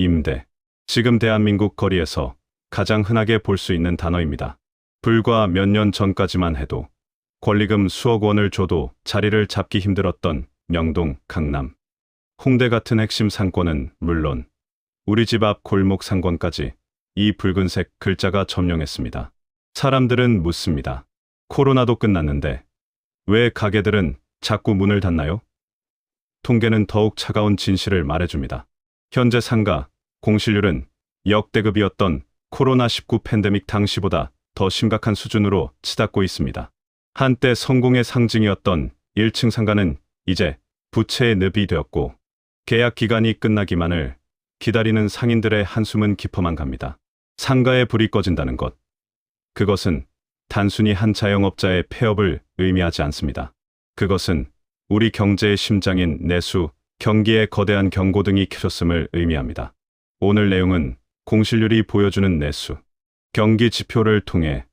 임대. 지금 대한민국 거리에서 가장 흔하게 볼 수 있는 단어입니다. 불과 몇 년 전까지만 해도 권리금 수억 원을 줘도 자리를 잡기 힘들었던 명동, 강남, 홍대 같은 핵심 상권은 물론 우리 집 앞 골목 상권까지 이 붉은색 글자가 점령했습니다. 사람들은 묻습니다. 코로나도 끝났는데 왜 가게들은 자꾸 문을 닫나요? 통계는 더욱 차가운 진실을 말해줍니다. 현재 상가, 공실률은 역대급이었던 코로나19 팬데믹 당시보다 더 심각한 수준으로 치닫고 있습니다. 한때 성공의 상징이었던 1층 상가는 이제 부채의 늪이 되었고 계약 기간이 끝나기만을 기다리는 상인들의 한숨은 깊어만 갑니다. 상가에 불이 꺼진다는 것. 그것은 단순히 한 자영업자의 폐업을 의미하지 않습니다. 그것은 우리 경제의 심장인 내수, 경기에 거대한 경고등이 켜졌음을 의미합니다. 오늘 내용은 공실률이 보여주는 내수, 경기 지표를 통해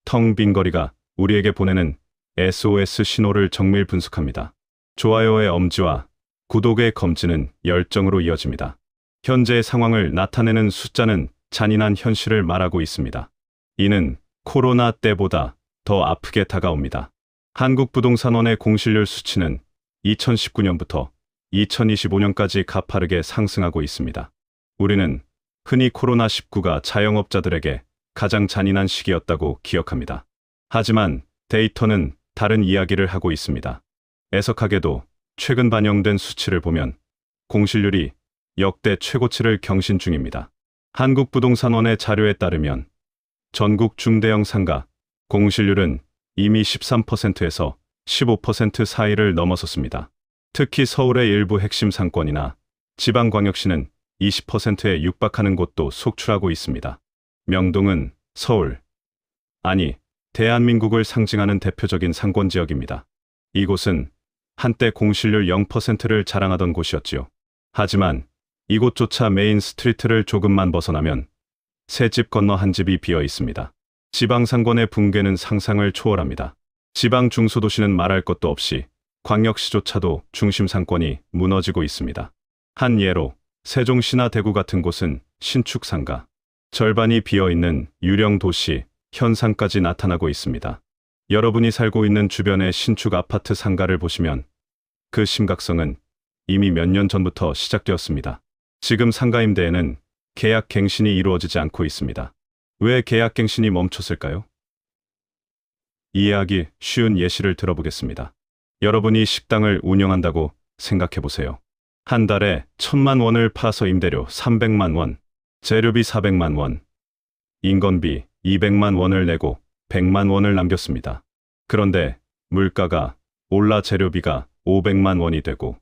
텅 빈 거리가 우리에게 보내는 SOS 신호를 정밀 분석합니다. 좋아요의 엄지와 구독의 검지는 열정으로 이어집니다. 현재의 상황을 나타내는 숫자는 잔인한 현실을 말하고 있습니다. 이는 코로나 때보다 더 아프게 다가옵니다. 한국부동산원의 공실률 수치는 2019년부터 2025년까지 가파르게 상승하고 있습니다. 우리는 흔히 코로나19가 자영업자들에게 가장 잔인한 시기였다고 기억합니다. 하지만 데이터는 다른 이야기를 하고 있습니다. 애석하게도 최근 반영된 수치를 보면 공실률이 역대 최고치를 경신 중입니다. 한국부동산원의 자료에 따르면 전국 중대형 상가 공실률은 이미 13%에서 15% 사이를 넘어섰습니다. 특히 서울의 일부 핵심 상권이나 지방광역시는 20%에 육박하는 곳도 속출하고 있습니다. 명동은 서울, 아니 대한민국을 상징하는 대표적인 상권 지역입니다. 이곳은 한때 공실률 0%를 자랑하던 곳이었지요. 하지만 이곳조차 메인 스트리트를 조금만 벗어나면 새 집 건너 한 집이 비어 있습니다. 지방 상권의 붕괴는 상상을 초월합니다. 지방 중소도시는 말할 것도 없이 광역시조차도 중심 상권이 무너지고 있습니다. 한 예로 세종시나 대구 같은 곳은 신축 상가, 절반이 비어있는 유령 도시 현상까지 나타나고 있습니다. 여러분이 살고 있는 주변의 신축 아파트 상가를 보시면 그 심각성은 이미 몇 년 전부터 시작되었습니다. 지금 상가 임대에는 계약 갱신이 이루어지지 않고 있습니다. 왜 계약 갱신이 멈췄을까요? 이해하기 쉬운 예시를 들어보겠습니다. 여러분이 식당을 운영한다고 생각해 보세요. 한 달에 1,000만 원을 팔아서 임대료 300만 원, 재료비 400만 원, 인건비 200만 원을 내고 100만 원을 남겼습니다. 그런데 물가가 올라 재료비가 500만 원이 되고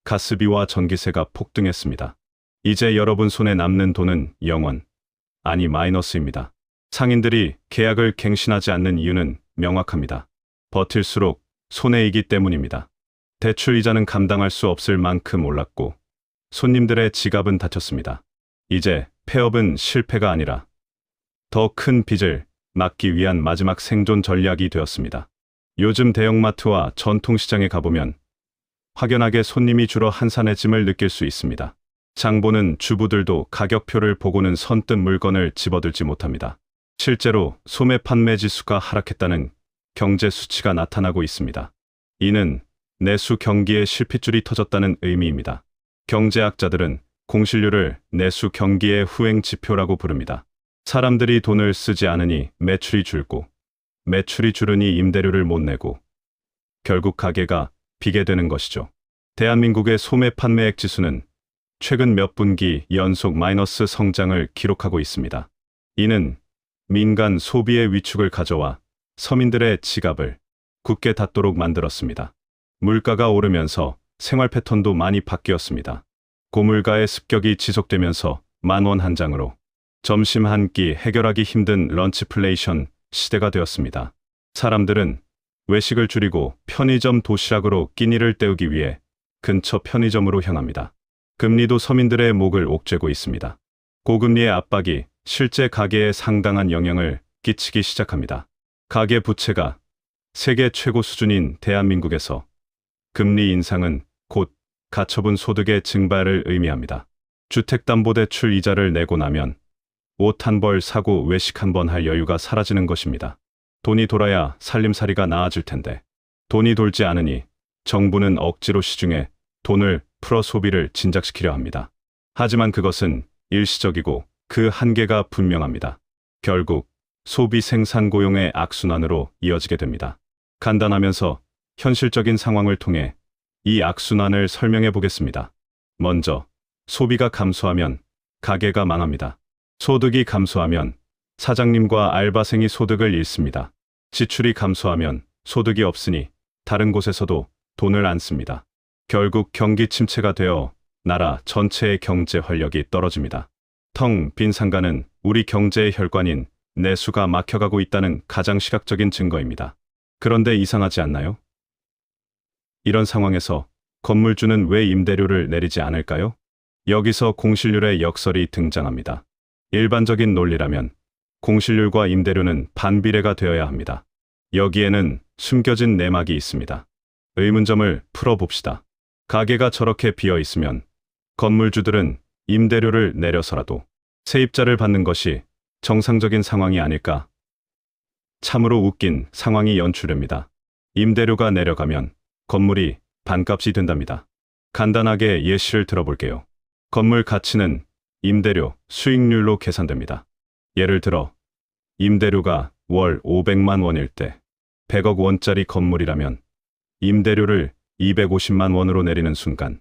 가스비와 전기세가 폭등했습니다. 이제 여러분 손에 남는 돈은 0원, 아니 마이너스입니다. 상인들이 계약을 갱신하지 않는 이유는 명확합니다. 버틸수록 손해이기 때문입니다. 대출 이자는 감당할 수 없을 만큼 올랐고 손님들의 지갑은 다쳤습니다. 이제 폐업은 실패가 아니라 더 큰 빚을 막기 위한 마지막 생존 전략이 되었습니다. 요즘 대형마트와 전통시장에 가보면 확연하게 손님이 줄어 한산의 짐을 느낄 수 있습니다. 장보는 주부들도 가격표를 보고는 선뜻 물건을 집어들지 못합니다. 실제로 소매 판매 지수가 하락했다는 경제 수치가 나타나고 있습니다. 이는 내수 경기에 실핏줄이 터졌다는 의미입니다. 경제학자들은 공실률을 내수 경기의 후행 지표라고 부릅니다. 사람들이 돈을 쓰지 않으니 매출이 줄고 매출이 줄으니 임대료를 못 내고 결국 가게가 비게 되는 것이죠. 대한민국의 소매 판매액 지수는 최근 몇 분기 연속 마이너스 성장을 기록하고 있습니다. 이는 민간 소비의 위축을 가져와 서민들의 지갑을 굳게 닫도록 만들었습니다. 물가가 오르면서 생활 패턴도 많이 바뀌었습니다. 고물가의 습격이 지속되면서 10,000원 한 장으로 점심 한 끼 해결하기 힘든 런치플레이션 시대가 되었습니다. 사람들은 외식을 줄이고 편의점 도시락으로 끼니를 때우기 위해 근처 편의점으로 향합니다. 금리도 서민들의 목을 옥죄고 있습니다. 고금리의 압박이 실제 가계에 상당한 영향을 끼치기 시작합니다. 가계 부채가 세계 최고 수준인 대한민국에서 금리 인상은 곧 가처분 소득의 증발을 의미합니다. 주택담보대출 이자를 내고 나면 옷 한 벌 사고 외식 한 번 할 여유가 사라지는 것입니다. 돈이 돌아야 살림살이가 나아질 텐데 돈이 돌지 않으니 정부는 억지로 시중에 돈을 풀어 소비를 진작시키려 합니다. 하지만 그것은 일시적이고 그 한계가 분명합니다. 결국 소비 생산 고용의 악순환으로 이어지게 됩니다. 간단하면서 현실적인 상황을 통해 이 악순환을 설명해 보겠습니다. 먼저 소비가 감소하면 가게가 망합니다. 소득이 감소하면 사장님과 알바생이 소득을 잃습니다. 지출이 감소하면 소득이 없으니 다른 곳에서도 돈을 안 씁니다. 결국 경기 침체가 되어 나라 전체의 경제 활력이 떨어집니다. 텅 빈 상가는 우리 경제의 혈관인 내수가 막혀가고 있다는 가장 시각적인 증거입니다. 그런데 이상하지 않나요? 이런 상황에서 건물주는 왜 임대료를 내리지 않을까요? 여기서 공실률의 역설이 등장합니다. 일반적인 논리라면 공실률과 임대료는 반비례가 되어야 합니다. 여기에는 숨겨진 내막이 있습니다. 의문점을 풀어봅시다. 가게가 저렇게 비어 있으면 건물주들은 임대료를 내려서라도 세입자를 받는 것이 정상적인 상황이 아닐까? 참으로 웃긴 상황이 연출됩니다. 임대료가 내려가면 건물이 반값이 된답니다. 간단하게 예시를 들어볼게요. 건물 가치는 임대료, 수익률로 계산됩니다. 예를 들어 임대료가 월 500만 원일 때 100억 원짜리 건물이라면 임대료를 250만 원으로 내리는 순간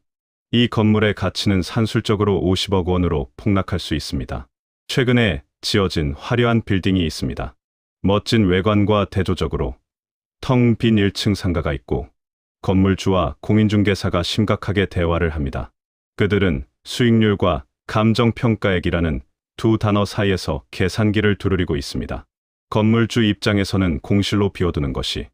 이 건물의 가치는 산술적으로 50억 원으로 폭락할 수 있습니다. 최근에 지어진 화려한 빌딩이 있습니다. 멋진 외관과 대조적으로 텅 빈 1층 상가가 있고 건물주와 공인중개사가 심각하게 대화를 합니다. 그들은 수익률과 감정평가액이라는 두 단어 사이에서 계산기를 두드리고 있습니다. 건물주 입장에서는 공실로 비워두는 것이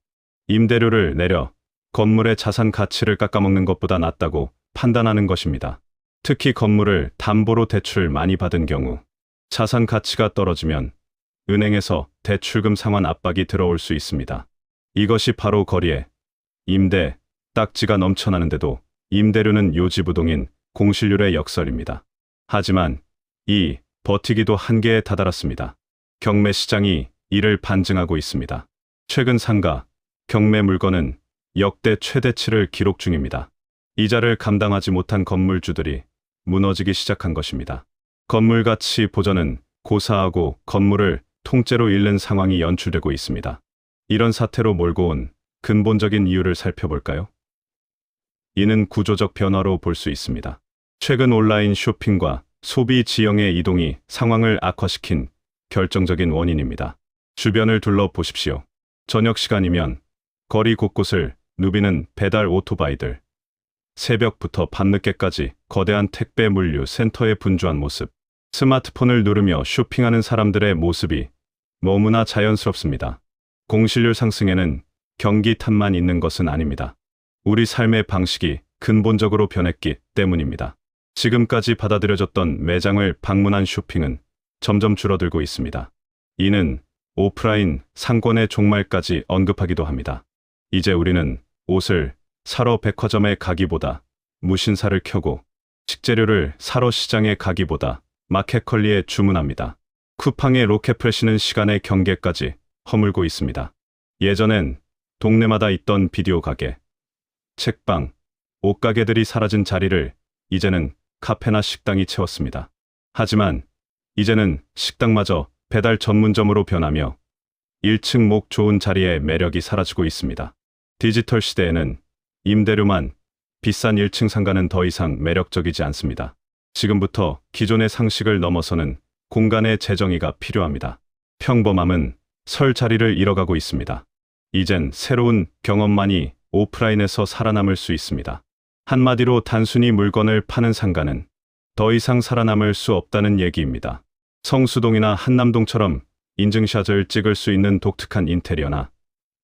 임대료를 내려 건물의 자산 가치를 깎아먹는 것보다 낫다고 판단하는 것입니다. 특히 건물을 담보로 대출 많이 받은 경우 자산 가치가 떨어지면 은행에서 대출금 상환 압박이 들어올 수 있습니다. 이것이 바로 거리에 임대 딱지가 넘쳐나는데도 임대료는 요지부동인 공실률의 역설입니다. 하지만 이 버티기도 한계에 다다랐습니다. 경매 시장이 이를 반증하고 있습니다. 최근 상가, 경매 물건은 역대 최대치를 기록 중입니다. 이자를 감당하지 못한 건물주들이 무너지기 시작한 것입니다. 건물 가치 보전은 고사하고 건물을 통째로 잃는 상황이 연출되고 있습니다. 이런 사태로 몰고 온 근본적인 이유를 살펴볼까요? 이는 구조적 변화로 볼 수 있습니다. 최근 온라인 쇼핑과 소비 지형의 이동이 상황을 악화시킨 결정적인 원인입니다. 주변을 둘러보십시오. 저녁 시간이면 거리 곳곳을 누비는 배달 오토바이들, 새벽부터 밤늦게까지 거대한 택배 물류 센터에 분주한 모습, 스마트폰을 누르며 쇼핑하는 사람들의 모습이 너무나 자연스럽습니다. 공실률 상승에는 경기 탓만 있는 것은 아닙니다. 우리 삶의 방식이 근본적으로 변했기 때문입니다. 지금까지 받아들여졌던 매장을 방문한 쇼핑은 점점 줄어들고 있습니다. 이는 오프라인 상권의 종말까지 언급하기도 합니다. 이제 우리는 옷을 사러 백화점에 가기보다 무신사를 켜고 식재료를 사러 시장에 가기보다 마켓컬리에 주문합니다. 쿠팡의 로켓프레시는 시간의 경계까지 허물고 있습니다. 예전엔 동네마다 있던 비디오 가게, 책방, 옷가게들이 사라진 자리를 이제는 카페나 식당이 채웠습니다. 하지만 이제는 식당마저 배달 전문점으로 변하며 1층 목 좋은 자리의 매력이 사라지고 있습니다. 디지털 시대에는 임대료만 비싼 1층 상가는 더 이상 매력적이지 않습니다. 지금부터 기존의 상식을 넘어서는 공간의 재정의가 필요합니다. 평범함은 설 자리를 잃어가고 있습니다. 이젠 새로운 경험만이 오프라인에서 살아남을 수 있습니다. 한마디로 단순히 물건을 파는 상가는 더 이상 살아남을 수 없다는 얘기입니다. 성수동이나 한남동처럼 인증샷을 찍을 수 있는 독특한 인테리어나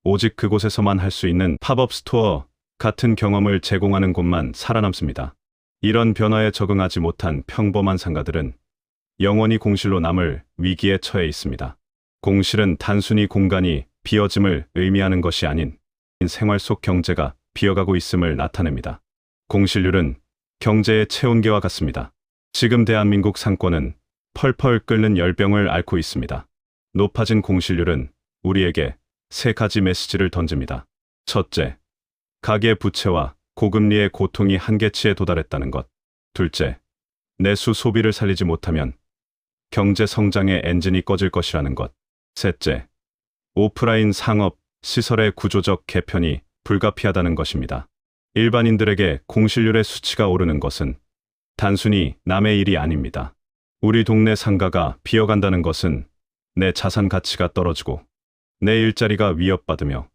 오직 그곳에서만 할 수 있는 팝업 스토어 같은 경험을 제공하는 곳만 살아남습니다. 이런 변화에 적응하지 못한 평범한 상가들은 영원히 공실로 남을 위기에 처해 있습니다. 공실은 단순히 공간이 비어짐을 의미하는 것이 아닌 생활 속 경제가 비어가고 있음을 나타냅니다. 공실률은 경제의 체온계와 같습니다. 지금 대한민국 상권은 펄펄 끓는 열병을 앓고 있습니다. 높아진 공실률은 우리에게 세 가지 메시지를 던집니다. 첫째, 가계 부채와 고금리의 고통이 한계치에 도달했다는 것. 둘째, 내수 소비를 살리지 못하면 경제 성장의 엔진이 꺼질 것이라는 것. 셋째, 오프라인 상업, 시설의 구조적 개편이 불가피하다는 것입니다. 일반인들에게 공실률의 수치가 오르는 것은 단순히 남의 일이 아닙니다. 우리 동네 상가가 비어간다는 것은 내 자산 가치가 떨어지고 내 일자리가 위협받으며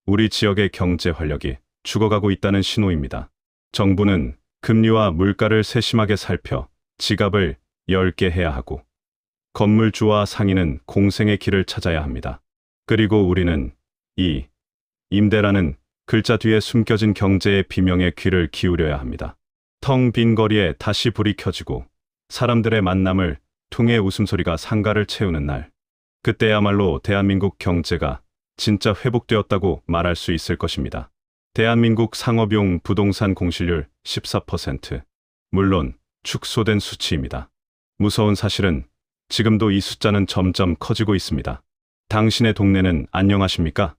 우리 지역의 경제 활력이 죽어가고 있다는 신호입니다. 정부는 금리와 물가를 세심하게 살펴 지갑을 얇게 해야 하고 건물주와 상인은 공생의 길을 찾아야 합니다. 그리고 우리는 이 임대라는 글자 뒤에 숨겨진 경제의 비명에 귀를 기울여야 합니다. 텅 빈 거리에 다시 불이 켜지고 사람들의 만남을 통해 웃음소리가 상가를 채우는 날. 그때야말로 대한민국 경제가 진짜 회복되었다고 말할 수 있을 것입니다. 대한민국 상업용 부동산 공실률 14%. 물론 축소된 수치입니다. 무서운 사실은 지금도 이 숫자는 점점 커지고 있습니다. 당신의 동네는 안녕하십니까?